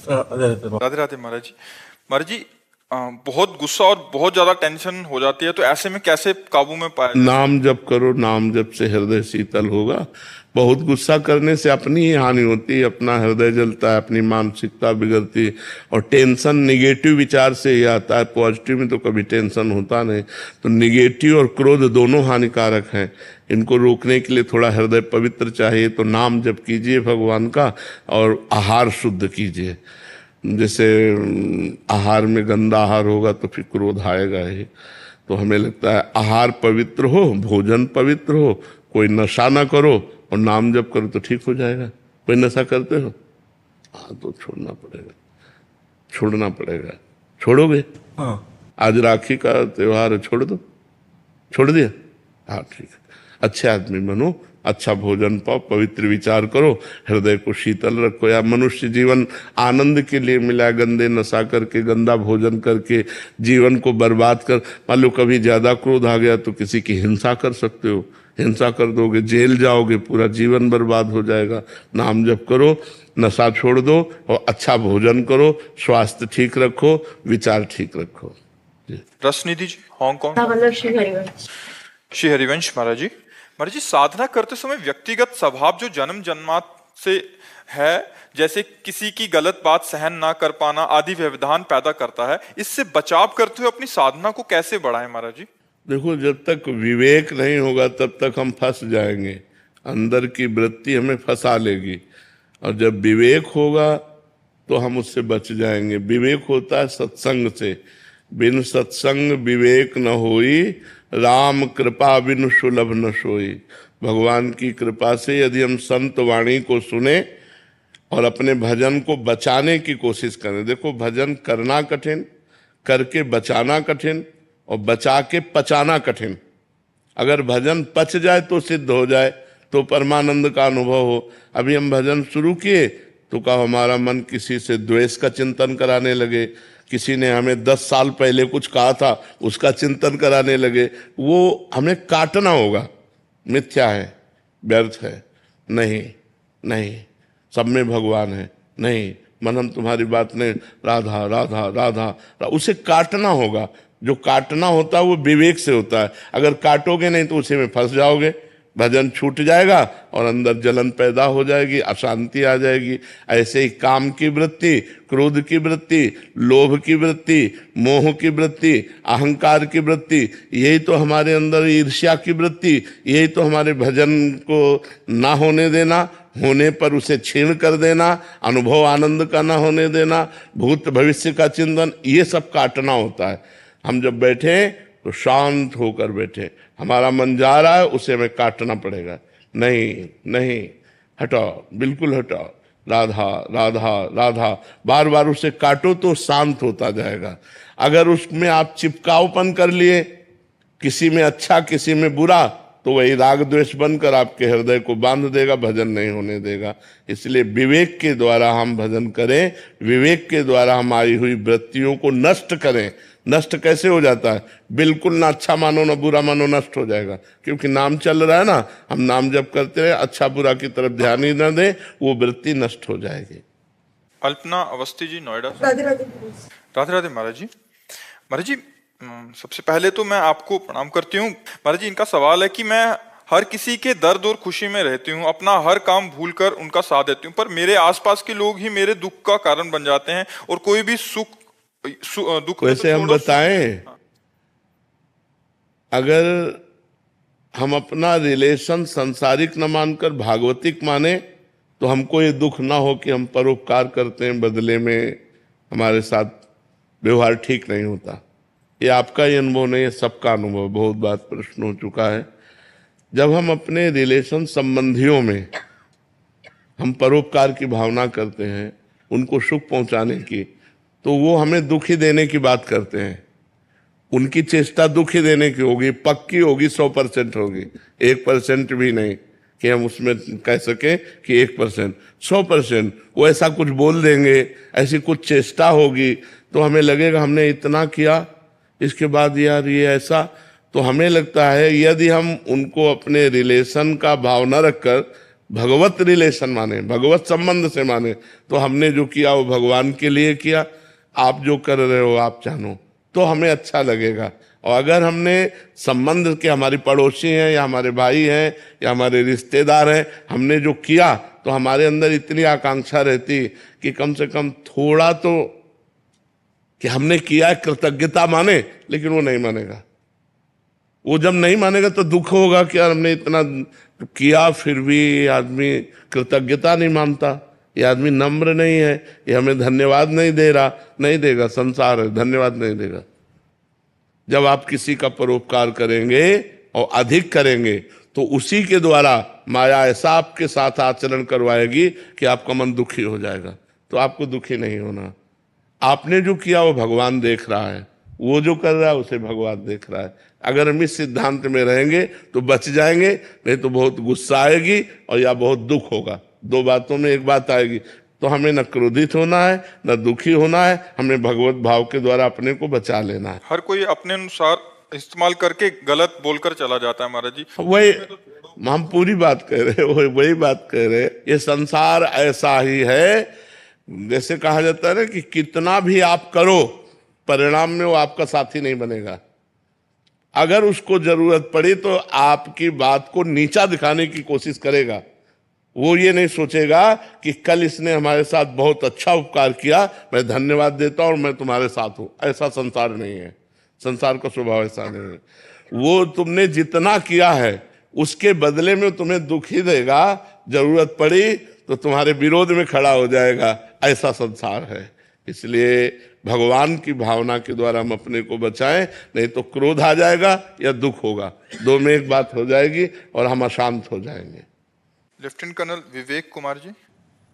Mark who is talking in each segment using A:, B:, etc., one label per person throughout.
A: राधे राधे महाराज जी। महाराज जी, बहुत गुस्सा और बहुत ज्यादा टेंशन हो जाती है, तो ऐसे में कैसे काबू में पाया जाए?
B: नाम जप करो, नाम जप से हृदय शीतल होगा। बहुत गुस्सा करने से अपनी ही हानि होती है, अपना हृदय जलता है, अपनी मानसिकता बिगड़ती है। और टेंशन निगेटिव विचार से ही आता है, पॉजिटिव में तो कभी टेंशन होता नहीं। तो निगेटिव और क्रोध दोनों हानिकारक हैं। इनको रोकने के लिए थोड़ा हृदय पवित्र चाहिए। तो नाम जप कीजिए भगवान का, और आहार शुद्ध कीजिए। जैसे आहार में गंदा आहार होगा तो फिर क्रोध आएगा ही। तो हमें लगता है आहार पवित्र हो, भोजन पवित्र हो, कोई नशा ना करो और नाम जप करो तो ठीक हो जाएगा। कोई नशा करते हो? हाँ, तो छोड़ना पड़ेगा, छोड़ना पड़ेगा। छोड़ोगे?
A: हाँ।
B: आज राखी का त्योहार है, छोड़ दो। छोड़ दिया? हाँ, ठीक है। अच्छे आदमी बनो, अच्छा भोजन पाओ, पवित्र विचार करो, हृदय को शीतल रखो। या मनुष्य जीवन आनंद के लिए मिला, गंदे नशा करके, गंदा भोजन करके जीवन को बर्बाद कर। मान लो कभी ज्यादा क्रोध आ गया तो किसी की हिंसा कर सकते हो। हिंसा कर दोगे, जेल जाओगे, पूरा जीवन बर्बाद हो जाएगा। नाम जप करो, नशा छोड़ दो और अच्छा भोजन करो, स्वास्थ्य ठीक रखो, विचार ठीक रखो।
A: रसनिधि जी, हांगकांग। श्री हरिवंश महाराज जी। महाराज जी, साधना करते समय व्यक्तिगत स्वभाव जो जन्म जन्मात से है, जैसे किसी की गलत बात सहन ना कर पाना आदि व्यवधान पैदा करता है, इससे बचाव करते हुए अपनी साधना को कैसे बढ़ाएं महाराज जी?
B: देखो, जब तक विवेक नहीं होगा तब तक हम फंस जाएंगे। अंदर की वृत्ति हमें फंसा लेगी। और जब विवेक होगा तो हम उससे बच जाएंगे। विवेक होता है सत्संग से। बिन सत्संग विवेक न होई, राम कृपा बिन सुलभ न सोई। भगवान की कृपा से यदि हम संत वाणी को सुने और अपने भजन को बचाने की कोशिश करें। देखो, भजन करना कठिन, करके बचाना कठिन, और बचा के पचाना कठिन। अगर भजन पच जाए तो सिद्ध हो जाए, तो परमानंद का अनुभव हो। अभी हम भजन शुरू किए तो कहा हमारा मन किसी से द्वेष का चिंतन कराने लगे, किसी ने हमें 10 साल पहले कुछ कहा था उसका चिंतन कराने लगे। वो हमें काटना होगा। मिथ्या है, व्यर्थ है, नहीं नहीं, सब में भगवान है, नहीं, मन हम तुम्हारी बात नहीं, राधा राधा राधा, उसे काटना होगा। जो काटना होता है वो विवेक से होता है। अगर काटोगे नहीं तो उसी में फंस जाओगे, भजन छूट जाएगा और अंदर जलन पैदा हो जाएगी, अशांति आ जाएगी। ऐसे ही काम की वृत्ति, क्रोध की वृत्ति, लोभ की वृत्ति, मोह की वृत्ति, अहंकार की वृत्ति, यही तो हमारे अंदर, ईर्ष्या की वृत्ति, यही तो हमारे भजन को ना होने देना, होने पर उसे छीण कर देना, अनुभव आनंद का ना होने देना, भूत भविष्य का चिंतन, ये सब काटना होता है। हम जब बैठे तो शांत होकर बैठे। हमारा मन जा रहा है, उसे हमें काटना पड़ेगा। नहीं नहीं, हटाओ, बिल्कुल हटाओ, राधा राधा राधा, बार बार उसे काटो तो शांत होता जाएगा। अगर उसमें आप चिपकावपन कर लिए, किसी में अच्छा किसी में बुरा, तो वही राग द्वेष बनकर आपके हृदय को बांध देगा, भजन नहीं होने देगा। इसलिए विवेक के द्वारा हम भजन करें, विवेक के द्वारा हम आई हुई वृत्तियों को नष्ट करें। नष्ट कैसे हो जाता है? बिल्कुल ना अच्छा मानो ना बुरा मानो, नष्ट हो जाएगा। क्योंकि नाम चल रहा है ना, हम नाम जप करते रहे, अच्छा बुरा की तरफ ध्यान ही ना दें, वो वृत्ति नष्ट हो जाएगी।
A: अल्पना अवस्थी जी, नोएडा से। राधे राधे महाराज जी। महाराज जी, सबसे पहले तो मैं आपको प्रणाम करती हूँ। महाराज जी, इनका सवाल है कि मैं हर किसी के दर्द और खुशी में रहती हूँ, अपना हर काम भूलकर उनका साथ देती हूँ, पर मेरे आसपास के लोग ही मेरे दुख का कारण बन जाते हैं, और कोई भी दुख
B: वैसे हम बताएं, अगर हम अपना रिलेशन संसारिक न मानकर भागवतिक माने तो हमको ये दुख ना हो कि हम परोपकार करते हैं, बदले में हमारे साथ व्यवहार ठीक नहीं होता। ये आपका ही अनुभव नहीं है, सबका अनुभव, बहुत बात प्रश्न हो चुका है। जब हम अपने रिलेशन संबंधियों में हम परोपकार की भावना करते हैं, उनको सुख पहुंचाने की, तो वो हमें दुख ही देने की बात करते हैं। उनकी चेष्टा दुख ही देने की होगी, पक्की होगी, 100% होगी, 1% भी नहीं कि हम उसमें कह सके कि 1%, 100%। वो ऐसा कुछ बोल देंगे, ऐसी कुछ चेष्टा होगी, तो हमें लगेगा हमने इतना किया, इसके बाद यार ये ऐसा। तो हमें लगता है यदि हम उनको अपने रिलेशन का भाव न रखकर भगवत रिलेशन माने, भगवत संबंध से माने, तो हमने जो किया वो भगवान के लिए किया, आप जो कर रहे हो आप जानो, तो हमें अच्छा लगेगा। और अगर हमने संबंध के, हमारी पड़ोसी हैं या हमारे भाई हैं या हमारे रिश्तेदार हैं, हमने जो किया तो हमारे अंदर इतनी आकांक्षा रहती कि कम से कम थोड़ा तो कि हमने किया है कृतज्ञता माने, लेकिन वो नहीं मानेगा। वो जब नहीं मानेगा तो दुख होगा कि यार हमने इतना किया फिर भी आदमी कृतज्ञता नहीं मानता, ये आदमी नम्र नहीं है, ये हमें धन्यवाद नहीं दे रहा। नहीं देगा, संसार है, धन्यवाद नहीं देगा। जब आप किसी का परोपकार करेंगे और अधिक करेंगे तो उसी के द्वारा माया ऐसा आपके साथ आचरण करवाएगी कि आपका मन दुखी हो जाएगा। तो आपको दुखी नहीं होना। आपने जो किया वो भगवान देख रहा है, वो जो कर रहा है उसे भगवान देख रहा है। अगर हम इस सिद्धांत में रहेंगे तो बच जाएंगे, नहीं तो बहुत गुस्सा आएगी और या बहुत दुख होगा। दो बातों में एक बात आएगी। तो हमें न क्रोधित होना है न दुखी होना है, हमें भगवत भाव के द्वारा अपने को बचा लेना है।
A: हर कोई अपने अनुसार इस्तेमाल करके गलत बोलकर चला जाता है महाराज जी।
B: वही हम पूरी बात कह रहे हैं, वही बात कह रहे हैं। ये संसार ऐसा ही है, जैसे कहा जाता है ना कि कितना भी आप करो परिणाम में वो आपका साथी नहीं बनेगा। अगर उसको जरूरत पड़ी तो आपकी बात को नीचा दिखाने की कोशिश करेगा। वो ये नहीं सोचेगा कि कल इसने हमारे साथ बहुत अच्छा उपकार किया, मैं धन्यवाद देता हूं और मैं तुम्हारे साथ हूं। ऐसा संसार नहीं है, संसार का स्वभाव ऐसा नहीं है। वो तुमने जितना किया है उसके बदले में तुम्हें दुख ही देगा, जरूरत पड़ी तो तुम्हारे विरोध में खड़ा हो जाएगा। ऐसा संसार है। इसलिए भगवान की भावना के द्वारा हम अपने को बचाएं, नहीं तो क्रोध आ जाएगा या दुख होगा, दो में एक बात हो जाएगी और हम अशांत हो जाएंगे।
A: Lieutenant colonel Vivek Kumar ji.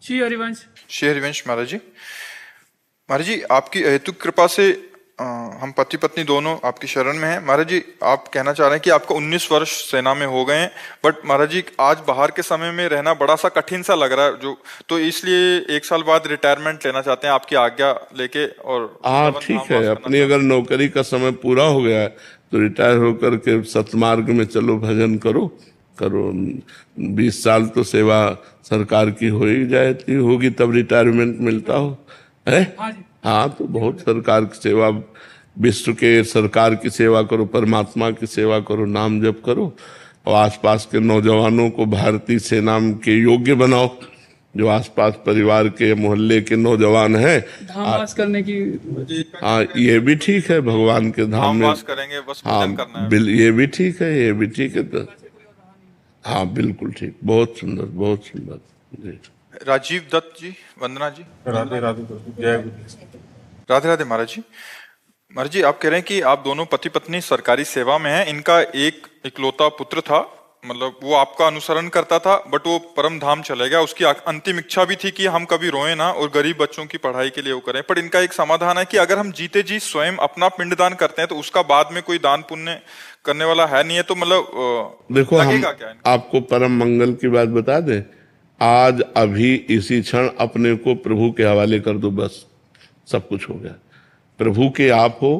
C: श्री हरिवंश।
A: श्री हरिवंश महाराज जी। महाराज जी, आपकी अहेतुक कृपा से हम पति पत्नी दोनों आपकी शरण में हैं। महाराज जी, आप कहना चाह रहे हैं कि आपका 19 वर्ष सेना में हो गए हैं, बट महाराज जी आज बाहर के समय में रहना बड़ा सा कठिन सा लग रहा है, जो तो इसलिए 1 साल बाद रिटायरमेंट लेना चाहते हैं आपकी आज्ञा लेके। और
B: हाँ ठीक है, अपनी अगर नौकरी का समय पूरा हो गया है तो रिटायर होकर के सतमार्ग में चलो, भजन करो करो। 20 साल तो सेवा सरकार की हो ही जाती होगी, तब रिटायरमेंट मिलता हो है। हाँ, तो बहुत सरकार की सेवा, विश्व के सरकार की सेवा करो, परमात्मा की सेवा करो, नाम जप करो और आसपास के नौजवानों को भारतीय सेना के योग्य बनाओ। जो आसपास परिवार के मोहल्ले के नौजवान हैं,
C: धामवास करने की।
B: हाँ ये भी ठीक है, भगवान के धाम में
A: करेंगे, बस
B: हाँ
A: भजन करना है।
B: ये भी ठीक है, ये भी ठीक है। तो हाँ बिल्कुल ठीक, बहुत सुंदर, बहुत सुंदर जी।
A: राजीव दत्त जी, वंदना जी।
D: राधे राधे, जय गुरु।
A: राधे राधे महाराज जी। महाराज जी, आप कह रहे हैं कि आप दोनों पति पत्नी सरकारी सेवा में हैं। इनका एक इकलौता पुत्र था, मतलब वो आपका अनुसरण करता था, बट वो परम धाम चले गया। उसकी अंतिम इच्छा भी थी कि हम कभी रोए ना और गरीब बच्चों की पढ़ाई के लिए वो करें। पर इनका एक समाधान है कि अगर हम जीते जी स्वयं अपना पिंडदान करते हैं तो उसका बाद में कोई दान पुण्य करने वाला है नहीं है। तो मतलब
B: देखो, हम
A: क्या
B: आपको परम मंगल की बात बता दें। आज अभी इसी क्षण अपने को प्रभु के हवाले कर दो, बस सब कुछ हो गया। प्रभु के आप हो,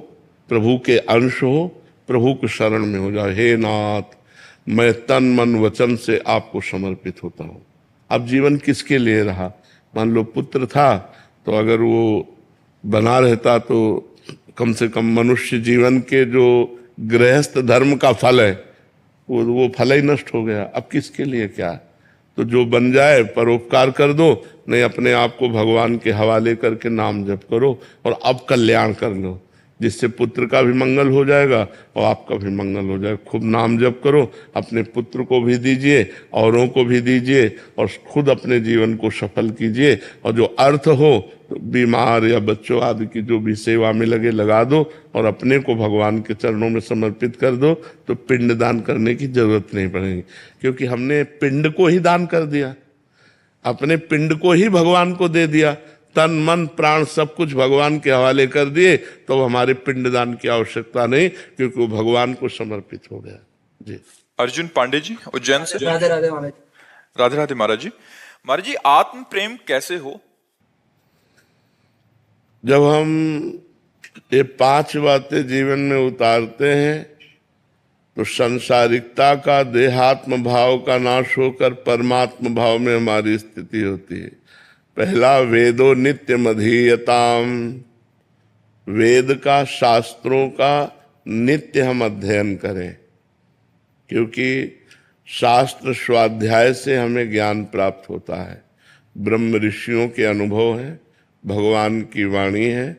B: प्रभु के अंश हो, प्रभु के शरण में हो जाओ। हे नाथ, मैं तन मन वचन से आपको समर्पित होता हूँ। अब जीवन किसके लिए रहा? मान लो पुत्र था, तो अगर वो बना रहता तो कम से कम मनुष्य जीवन के जो गृहस्थ धर्म का फल है वो फल ही नष्ट हो गया। अब किसके लिए क्या? तो जो बन जाए परोपकार कर दो, नहीं अपने आप को भगवान के हवाले करके नाम जप करो और अब कल्याण कर लो, जिससे पुत्र का भी मंगल हो जाएगा और आपका भी मंगल हो जाएगा। खूब नाम जप करो, अपने पुत्र को भी दीजिए, औरों को भी दीजिए और खुद अपने जीवन को सफल कीजिए। और जो अर्थ हो तो बीमार या बच्चों आदि की जो भी सेवा में लगा दो और अपने को भगवान के चरणों में समर्पित कर दो, तो पिंड दान करने की जरूरत नहीं पड़ेगी। क्योंकि हमने पिंड को ही दान कर दिया, अपने पिंड को ही भगवान को दे दिया, तन मन प्राण सब कुछ भगवान के हवाले कर दिए, तो हमारे पिंडदान की आवश्यकता नहीं, क्योंकि वो भगवान को समर्पित हो गया जी।
A: अर्जुन पांडे जी, उज्जैन से।
E: राधे राधे महाराज।
A: राधे राधे महाराज जी। महाराज जी, आत्म प्रेम कैसे हो?
B: जब हम ये 5 बातें जीवन में उतारते हैं तो संसारिकता का, देहात्म भाव का नाश होकर परमात्म भाव में हमारी स्थिति होती है। पहला, वेदो नित्यम अधीयताम, वेद का, शास्त्रों का नित्य हम अध्ययन करें, क्योंकि शास्त्र स्वाध्याय से हमें ज्ञान प्राप्त होता है। ब्रह्म ऋषियों के अनुभव है, भगवान की वाणी है,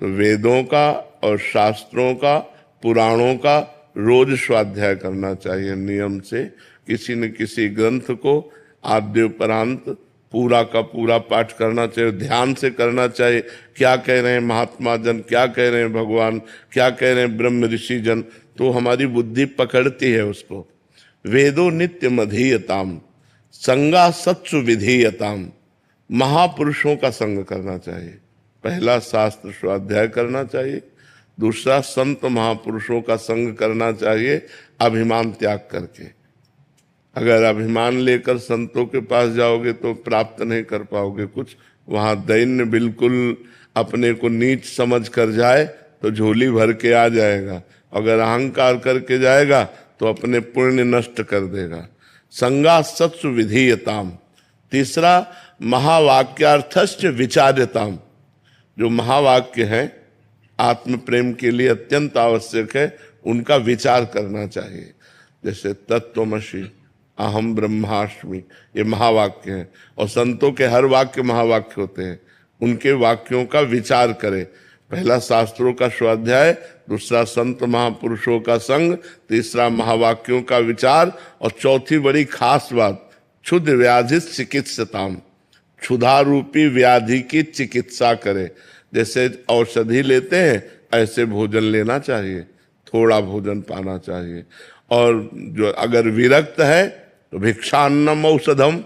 B: तो वेदों का और शास्त्रों का, पुराणों का रोज स्वाध्याय करना चाहिए नियम से। किसी न किसी ग्रंथ को आद्योपरांत पूरा का पूरा पाठ करना चाहिए, ध्यान से करना चाहिए। क्या कह रहे हैं महात्मा जन, क्या कह रहे हैं भगवान, क्या कह रहे हैं ब्रह्म ऋषि जन, तो हमारी बुद्धि पकड़ती है उसको। वेदो नित्यम अधीयताम, संगा सत्सु विधीयताम, महापुरुषों का संग करना चाहिए। पहला, शास्त्र स्वाध्याय करना चाहिए। दूसरा, संत महापुरुषों का संग करना चाहिए, अभिमान त्याग करके। अगर अभिमान लेकर संतों के पास जाओगे तो प्राप्त नहीं कर पाओगे कुछ। वहां दैन्य बिल्कुल अपने को नीच समझ कर जाए तो झोली भर के आ जाएगा। अगर अहंकार करके जाएगा तो अपने पुण्य नष्ट कर देगा। संगा सत्सु विधीयताम। तीसरा, महावाक्यार्थस्य विचार्यताम, जो महावाक्य हैं आत्म प्रेम के लिए अत्यंत आवश्यक है, उनका विचार करना चाहिए। जैसे तत्त्वमसि, अहम ब्रह्मास्मि, ये महावाक्य हैं, और संतों के हर वाक्य महावाक्य होते हैं। उनके वाक्यों का विचार करें। पहला, शास्त्रों का स्वाध्याय, दूसरा, संत महापुरुषों का संग, तीसरा, महावाक्यों का विचार, और चौथी बड़ी खास बात, क्षुध व्याधि चिकित्सताम, क्षुधा रूपी व्याधि की चिकित्सा करे। जैसे औषधि लेते हैं ऐसे भोजन लेना चाहिए, थोड़ा भोजन पाना चाहिए। और जो अगर विरक्त है तो भिक्षान्नम औषधम,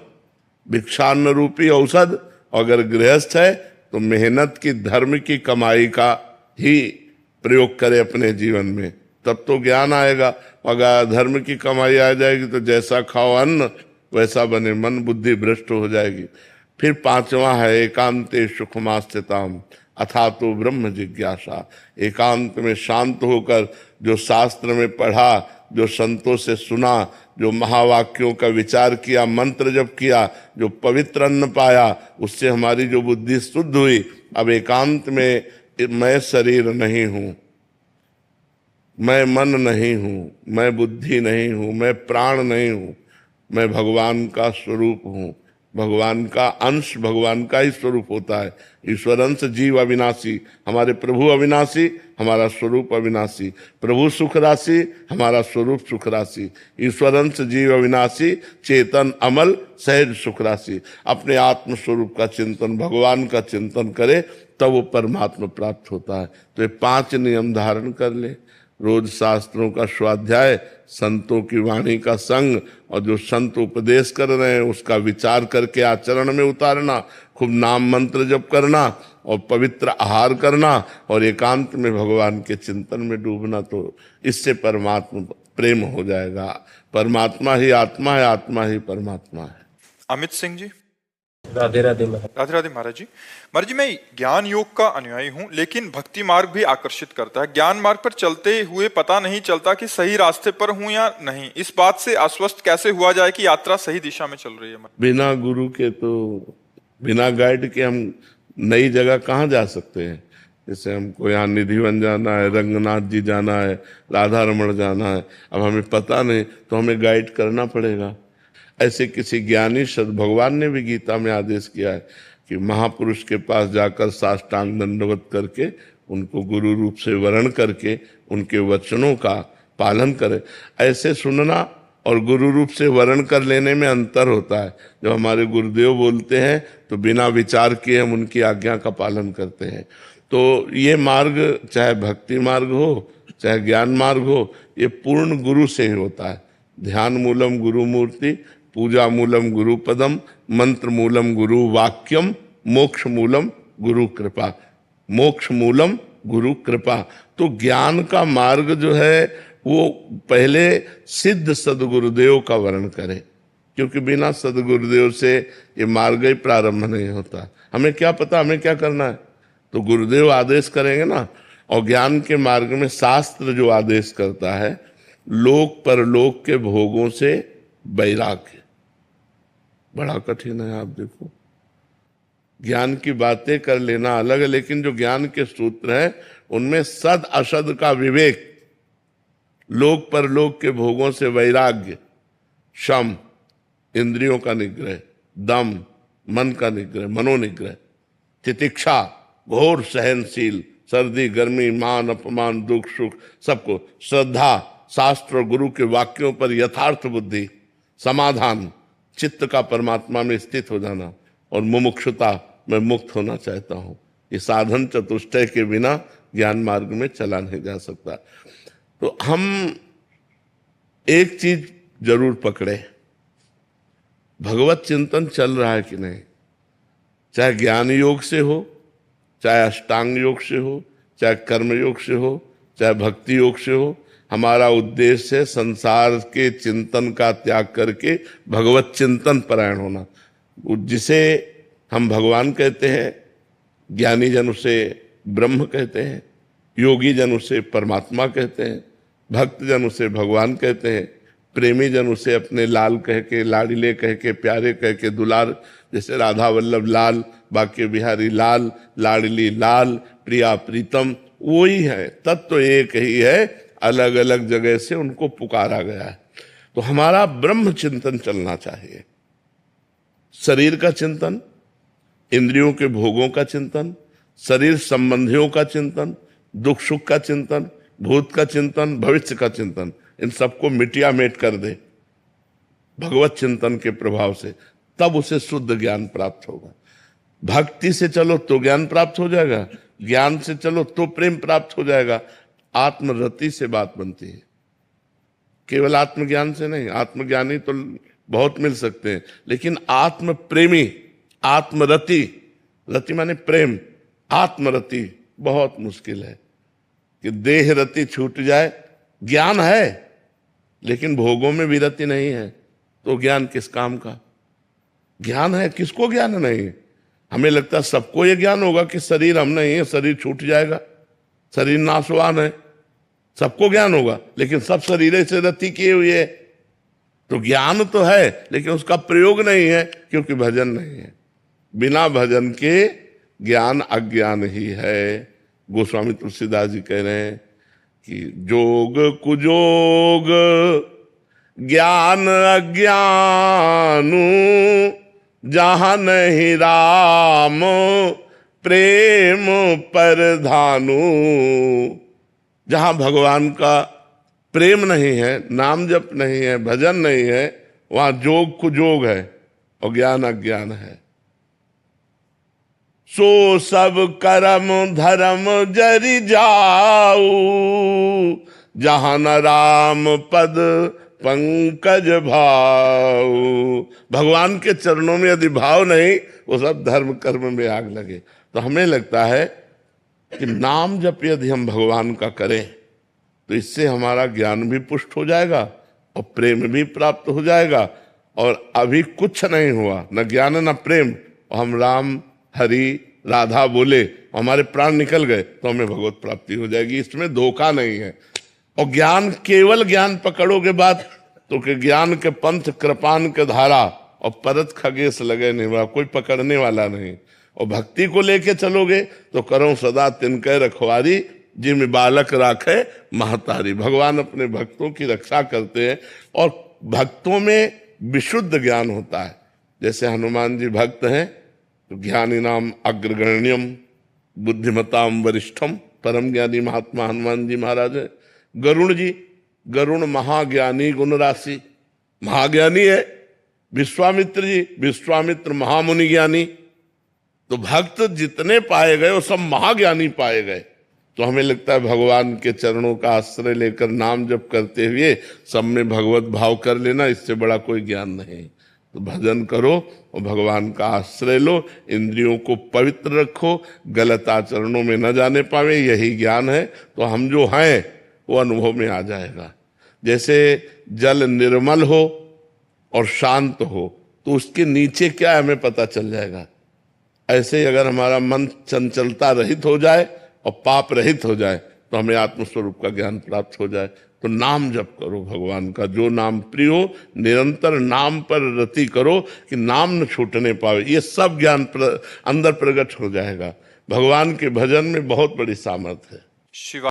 B: भिक्षान्न रूपी औषध। अगर गृहस्थ है तो मेहनत की, धर्म की कमाई का ही प्रयोग करे अपने जीवन में, तब तो ज्ञान आएगा। अगर धर्म की कमाई आ जाएगी तो जैसा खाओ अन्न वैसा बने मन, बुद्धि भ्रष्ट हो जाएगी। फिर पांचवा है, एकांते सुखमास्थिताम अथा तो ब्रह्म जिज्ञासा। एकांत में शांत होकर जो शास्त्र में पढ़ा, जो संतों से सुना, जो महावाक्यों का विचार किया, मंत्र जप किया, जो पवित्र अन्न पाया, उससे हमारी जो बुद्धि शुद्ध हुई। अब एकांत में मैं शरीर नहीं हूं, मैं मन नहीं हूं, मैं बुद्धि नहीं हूं, मैं प्राण नहीं हूं, मैं भगवान का स्वरूप हूं। भगवान का अंश भगवान का ही स्वरूप होता है। ईश्वर अंश जीव अविनाशी, हमारे प्रभु अविनाशी, हमारा स्वरूप अविनाशी। प्रभु सुख राशि, हमारा स्वरूप सुख राशि। ईश्वर अंश जीव अविनाशी, चेतन अमल, सहज सुख राशि। अपने आत्म स्वरूप का चिंतन, भगवान का चिंतन करे तब वो परमात्मा प्राप्त होता है। तो ये 5 नियम धारण कर ले। रोज शास्त्रों का स्वाध्याय, संतों की वाणी का संग, और जो संत उपदेश कर रहे हैं उसका विचार करके आचरण में उतारना, खूब नाम मंत्र जप करना और पवित्र आहार करना और एकांत में भगवान के चिंतन में डूबना, तो इससे परमात्मा प्रेम हो जाएगा। परमात्मा ही आत्मा है, आत्मा ही परमात्मा है।
A: अमित सिंह जी।
D: राधे राधे महाराज।
A: राधे राधे महाराज जी। महाराज जी, मैं ज्ञान योग का अनुयायी हूँ, लेकिन भक्ति मार्ग भी आकर्षित करता है। ज्ञान मार्ग पर चलते हुए पता नहीं चलता कि सही रास्ते पर हूँ या नहीं। इस बात से आश्वस्त कैसे हुआ जाए कि यात्रा सही दिशा में चल रही है?
B: बिना गुरु के, तो बिना गाइड के हम नई जगह कहाँ जा सकते हैं? जैसे हमको यहाँ निधिवन जाना है, रंगनाथ जी जाना है, राधा रमण जाना है, अब हमें पता नहीं तो हमें गाइड करना पड़ेगा। ऐसे किसी ज्ञानी सद, भगवान ने भी गीता में आदेश किया है कि महापुरुष के पास जाकर साष्टांग दंडवत करके उनको गुरु रूप से वरण करके उनके वचनों का पालन करें। ऐसे सुनना और गुरु रूप से वरण कर लेने में अंतर होता है। जब हमारे गुरुदेव बोलते हैं तो बिना विचार किए हम उनकी आज्ञा का पालन करते हैं। तो ये मार्ग, चाहे भक्ति मार्ग हो चाहे ज्ञान मार्ग हो, ये पूर्ण गुरु से ही होता है। ध्यान मूलम गुरु मूर्ति, पूजा मूलम गुरु पदम, मंत्र मूलम गुरु वाक्यम, मोक्ष मूलम गुरु कृपा। मोक्ष मूलम गुरु कृपा। तो ज्ञान का मार्ग जो है वो पहले सिद्ध सदगुरुदेव का वर्ण करे, क्योंकि बिना सदगुरुदेव से ये मार्ग ही प्रारंभ नहीं होता। हमें क्या पता हमें क्या करना है, तो गुरुदेव आदेश करेंगे ना। और ज्ञान के मार्ग में शास्त्र जो आदेश करता है लोक परलोक के भोगों से वैराग्य। बड़ा कठिन है। आप देखो, ज्ञान की बातें कर लेना अलग है, लेकिन जो ज्ञान के सूत्र हैं उनमें सद असद का विवेक, लोक परलोक के भोगों से वैराग्य, शम इंद्रियों का निग्रह, दम मन का निग्रह, मनोनिग्रह, तितिक्षा घोर सहनशील, सर्दी गर्मी मान अपमान दुख सुख सबको, श्रद्धा शास्त्र और गुरु के वाक्यों पर यथार्थ बुद्धि, समाधान चित्त का परमात्मा में स्थित हो जाना, और मुमुक्षुता मैं मुक्त होना चाहता हूं। ये साधन चतुष्टय के बिना ज्ञान मार्ग में चला नहीं जा सकता। तो हम एक चीज जरूर पकड़े, भगवत चिंतन चल रहा है कि नहीं, चाहे ज्ञान योग से हो, चाहे अष्टांग योग से हो, चाहे कर्म योग से हो, चाहे भक्ति योग से हो। हमारा उद्देश्य है संसार के चिंतन का त्याग करके भगवत चिंतन परायण होना। जिसे हम भगवान कहते हैं, ज्ञानी जन उसे ब्रह्म कहते हैं, योगी जन उसे परमात्मा कहते हैं, भक्त जन उसे भगवान कहते हैं, प्रेमी जन उसे अपने लाल कह के, लाडिले कह के, प्यारे कह के, दुलार, जैसे राधा वल्लभ लाल, बाके बिहारी लाल, लाडली लाल, प्रिया प्रीतम, वो ही है। तत्व तो एक ही है, अलग अलग जगह से उनको पुकारा गया है। तो हमारा ब्रह्म चिंतन चलना चाहिए। शरीर का चिंतन, इंद्रियों के भोगों का चिंतन, शरीर संबंधियों का चिंतन, दुख सुख का चिंतन, भूत का चिंतन, भविष्य का चिंतन, इन सबको मिटिया मेट कर दे भगवत चिंतन के प्रभाव से, तब उसे शुद्ध ज्ञान प्राप्त होगा। भक्ति से चलो तो ज्ञान प्राप्त हो जाएगा, ज्ञान से चलो तो प्रेम प्राप्त हो जाएगा। आत्मरति से बात बनती है, केवल आत्मज्ञान से नहीं। आत्मज्ञानी तो बहुत मिल सकते हैं, लेकिन आत्म प्रेमी, आत्मरति, रति माने प्रेम, आत्मरति बहुत मुश्किल है कि देह रति छूट जाए। ज्ञान है लेकिन भोगों में विरति नहीं है, तो ज्ञान किस काम का? ज्ञान है, किसको ज्ञान नहीं है? हमें लगता है सबको ये ज्ञान होगा कि शरीर हम नहीं है, शरीर छूट जाएगा, शरीर नाशवान है, सबको ज्ञान होगा, लेकिन सब शरीर से रति किए हुए है। तो ज्ञान तो है लेकिन उसका प्रयोग नहीं है, क्योंकि भजन नहीं है। बिना भजन के ज्ञान अज्ञान ही है। गोस्वामी तुलसीदास जी कह रहे हैं कि जोग कुजोग ज्ञान अज्ञानु, जहां नहीं राम प्रेम परधानु। जहां भगवान का प्रेम नहीं है, नाम जप नहीं है, भजन नहीं है, वहां जोग कुजोग है और ज्ञान अज्ञान है। सो सब कर्म धर्म जरि जाऊ, जहां न राम पद पंकज भाव। भगवान के चरणों में यदि भाव नहीं, वो सब धर्म कर्म में आग लगे। तो हमें लगता है कि नाम जप यदि हम भगवान का करें तो इससे हमारा ज्ञान भी पुष्ट हो जाएगा और प्रेम भी प्राप्त हो जाएगा। और अभी कुछ नहीं हुआ, न ज्ञान न प्रेम, और हम राम हरि राधा बोले, हमारे प्राण निकल गए, तो हमें भगवत प्राप्ति हो जाएगी। इसमें धोखा नहीं है। और ज्ञान, केवल ज्ञान पकड़ोगे बात तो कि ज्ञान के पंथ कृपान के धारा और परत खगेश लगे नहीं, वाला कोई पकड़ने वाला नहीं। और भक्ति को लेके चलोगे तो करो सदा तिनके रखवारी, जिम बालक राखे महतारी। भगवान अपने भक्तों की रक्षा करते हैं और भक्तों में विशुद्ध ज्ञान होता है। जैसे हनुमान जी भक्त हैं तो ज्ञानी नाम अग्रगण्यम बुद्धिमताम वरिष्ठम, परम ज्ञानी महात्मा हनुमान जी महाराज है। गरुण जी, गरुण महाज्ञानी गुण राशि, महाज्ञानी है। विश्वामित्र जी, विश्वामित्र महामुनि ज्ञानी। तो भक्त जितने पाए गए वो सब महाज्ञानी पाए गए। तो हमें लगता है भगवान के चरणों का आश्रय लेकर नाम जप करते हुए सब में भगवत भाव कर लेना, इससे बड़ा कोई ज्ञान नहीं। तो भजन करो और भगवान का आश्रय लो, इंद्रियों को पवित्र रखो, गलत आचरणों में न जाने पावे, यही ज्ञान है। तो हम जो हैं वो अनुभव में आ जाएगा। जैसे जल निर्मल हो और शांत हो तो उसके नीचे क्या है हमें पता चल जाएगा। ऐसे ही अगर हमारा मन चंचलता रहित हो जाए और पाप रहित हो जाए तो हमें आत्मस्वरूप का ज्ञान प्राप्त हो जाए। तो नाम जप करो भगवान का, जो नाम प्रिय हो, निरंतर नाम पर रति करो कि नाम न छूटने पावे। ये सब ज्ञान अंदर प्रकट हो जाएगा। भगवान के भजन में बहुत बड़ी सामर्थ्य है।
A: शिवा